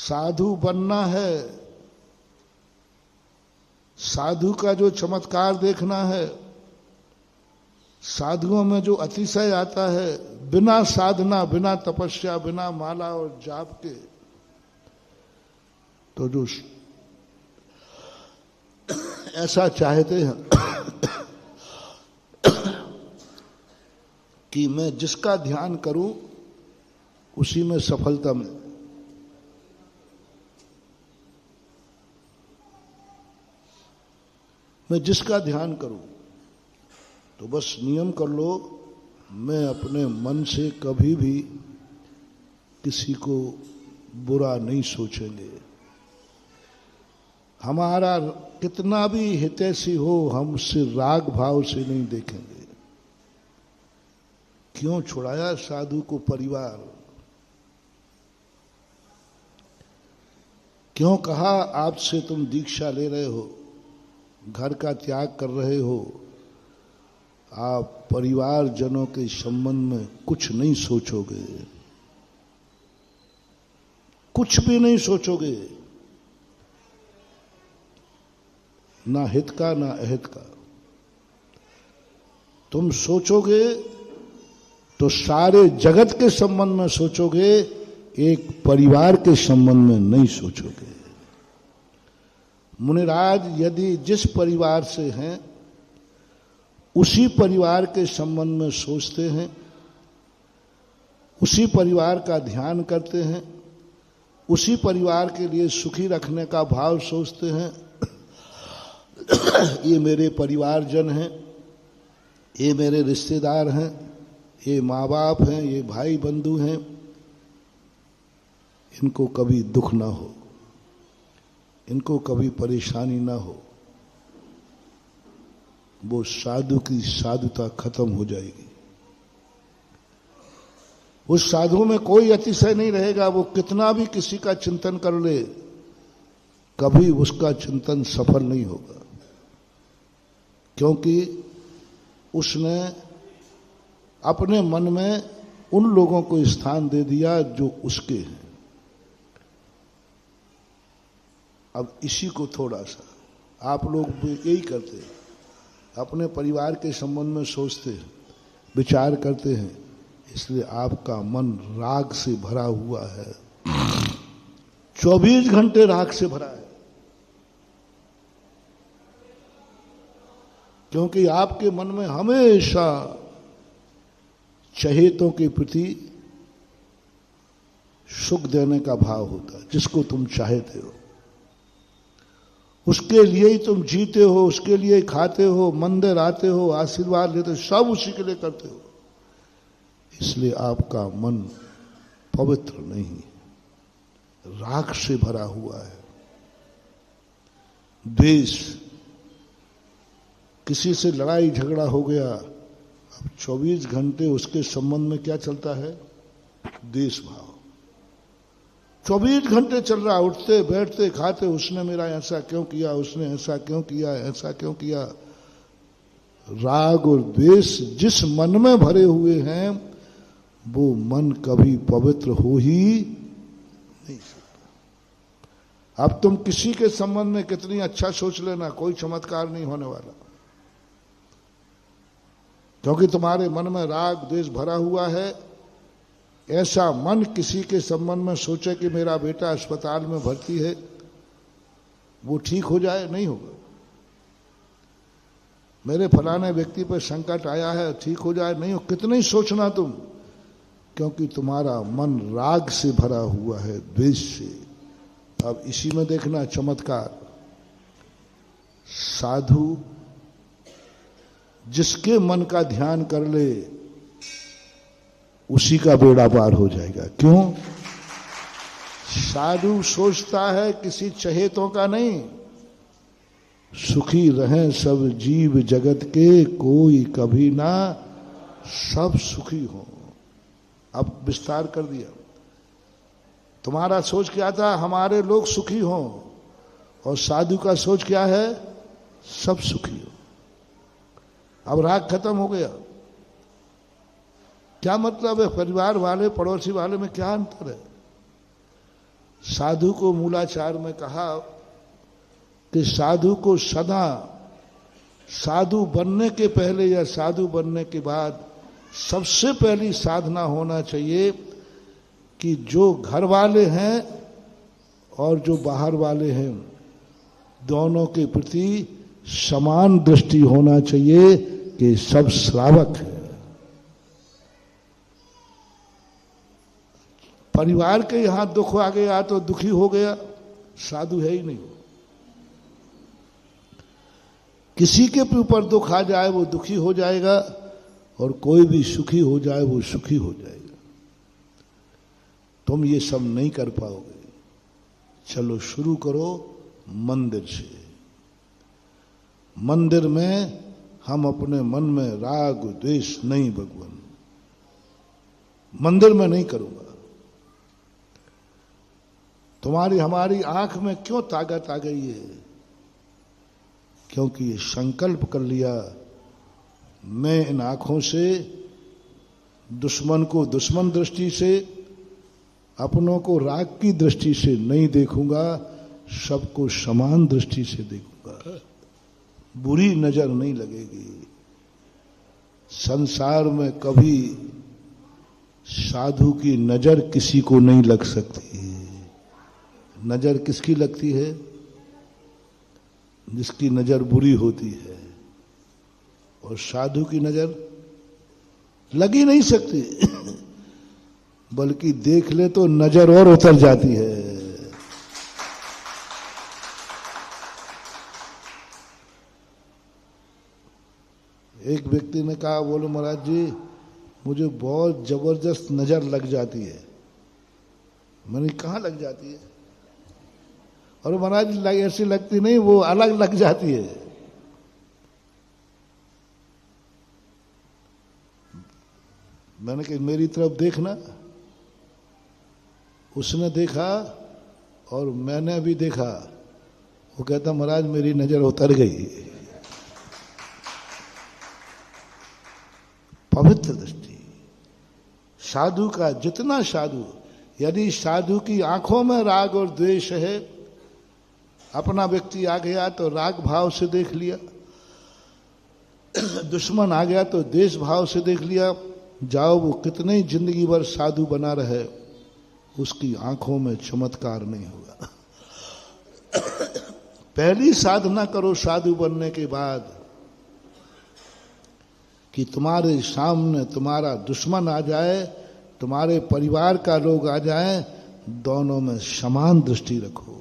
साधु बनना है, साधु का जो चमत्कार देखना है, साधुओं में जो अतिशय आता है, बिना साधना, बिना तपस्या, बिना माला और जाप के, तो जो ऐसा चाहते हैं कि मैं जिसका ध्यान करूं उसी में सफलता मिले। मैं जिसका ध्यान करूं, तो बस नियम कर लो, मैं अपने मन से कभी भी किसी को बुरा नहीं सोचेंगे। हमारा कितना भी हितैषी हो, हम उससे राग भाव से नहीं देखेंगे। क्यों छुड़ाया साधु को परिवार? क्यों कहा आपसे तुम दीक्षा ले रहे हो, घर का त्याग कर रहे हो, आप परिवारजनों के संबंध में कुछ नहीं सोचोगे, कुछ भी नहीं सोचोगे, ना हित का ना अहित का। तुम सोचोगे तो सारे जगत के संबंध में सोचोगे, एक परिवार के संबंध में नहीं सोचोगे। मुनिराज यदि जिस परिवार से हैं उसी परिवार के संबंध में सोचते हैं, उसी परिवार का ध्यान करते हैं, उसी परिवार के लिए सुखी रखने का भाव सोचते हैं, ये मेरे परिवारजन हैं, ये मेरे रिश्तेदार हैं, ये माँ बाप हैं, ये भाई बंधु हैं, इनको कभी दुख ना हो, इनको कभी परेशानी ना हो, वो साधु की साधुता खत्म हो जाएगी। उस साधु में कोई अतिशय नहीं रहेगा। वो कितना भी किसी का चिंतन कर ले, कभी उसका चिंतन सफल नहीं होगा, क्योंकि उसने अपने मन में उन लोगों को स्थान दे दिया जो उसके हैं। अब इसी को थोड़ा सा आप लोग भी यही करते हैं, अपने परिवार के संबंध में सोचते हैं, विचार करते हैं, इसलिए आपका मन राग से भरा हुआ है, 24 घंटे राग से भरा है। क्योंकि आपके मन में हमेशा चहेतों के प्रति सुख देने का भाव होता है। जिसको तुम चाहते हो उसके लिए ही तुम जीते हो, उसके लिए ही खाते हो, मंदिर आते हो, आशीर्वाद लेते हो, सब उसी के लिए करते हो। इसलिए आपका मन पवित्र नहीं, राग से भरा हुआ है। द्वेष, किसी से लड़ाई झगड़ा हो गया, अब 24 घंटे उसके संबंध में क्या चलता है? द्वेष भाव 24 घंटे चल रहा, उठते बैठते खाते, उसने मेरा ऐसा क्यों किया, उसने ऐसा क्यों किया, ऐसा क्यों किया। राग और द्वेष जिस मन में भरे हुए हैं वो मन कभी पवित्र हो ही नहीं सकता। अब तुम किसी के संबंध में कितनी अच्छा सोच लेना, कोई चमत्कार नहीं होने वाला, क्योंकि तुम्हारे मन में राग द्वेष भरा हुआ है। ऐसा मन किसी के संबंध में सोचे कि मेरा बेटा अस्पताल में भर्ती है, वो ठीक हो जाए, नहीं होगा। मेरे फलाने व्यक्ति पर संकट आया है, ठीक हो जाए, नहीं हो। कितना ही सोचना तुम, क्योंकि तुम्हारा मन राग से भरा हुआ है, द्वेष से। अब इसी में देखना चमत्कार। साधु जिसके मन का ध्यान कर ले उसी का बेड़ा पार हो जाएगा। क्यों? साधु सोचता है किसी चहेतों का नहीं, सुखी रहें सब जीव जगत के, कोई कभी ना सब सुखी हो। अब विस्तार कर दिया। तुम्हारा सोच क्या था? हमारे लोग सुखी हों, और साधु का सोच क्या है? सब सुखी हो। अब राग खत्म हो गया। क्या मतलब है? परिवार वाले पड़ोसी वाले में क्या अंतर है? साधु को मूलाचार में कहा कि साधु को सदा साधु बनने के पहले या साधु बनने के बाद सबसे पहली साधना होना चाहिए कि जो घर वाले हैं और जो बाहर वाले हैं दोनों के प्रति समान दृष्टि होना चाहिए कि सब श्रावक है। परिवार के यहां दुख आ गया तो दुखी हो गया, साधु है ही नहीं। किसी के ऊपर दुख आ जाए वो दुखी हो जाएगा और कोई भी सुखी हो जाए वो सुखी हो जाएगा। तुम ये सब नहीं कर पाओगे। चलो शुरू करो मंदिर से। मंदिर में हम अपने मन में राग द्वेष नहीं, भगवान मंदिर में नहीं करूंगा। तुम्हारी हमारी आंख में क्यों ताकत आ गई है? क्योंकि ये संकल्प कर लिया मैं इन आंखों से दुश्मन को दुश्मन दृष्टि से, अपनों को राग की दृष्टि से नहीं देखूंगा, सबको समान दृष्टि से देखूंगा, बुरी नजर नहीं लगेगी। संसार में कभी साधु की नजर किसी को नहीं लग सकती। नजर किसकी लगती है? जिसकी नजर बुरी होती है। और साधु की नजर लग ही नहीं सकती बल्कि देख ले तो नजर और उतर जाती है। एक व्यक्ति ने कहा, बोलो महाराज जी मुझे बहुत जबरदस्त नजर लग जाती है। मैंने कहाँ लग जाती है? और महाराज ऐसी लगती नहीं, वो अलग लग जाती है। मैंने कहा मेरी तरफ देखना। उसने देखा और मैंने भी देखा। वो कहता महाराज मेरी नजर उतर गई। पवित्र दृष्टि साधु का, जितना साधु, यदि साधु की आंखों में राग और द्वेष है, अपना व्यक्ति आ गया तो राग भाव से देख लिया, दुश्मन आ गया तो द्वेष भाव से देख लिया, जाओ वो कितने ही जिंदगी भर साधु बना रहे, उसकी आंखों में चमत्कार नहीं होगा। पहली साधना करो साधु बनने के बाद कि तुम्हारे सामने तुम्हारा दुश्मन आ जाए, तुम्हारे परिवार का लोग आ जाए, दोनों में समान दृष्टि रखो।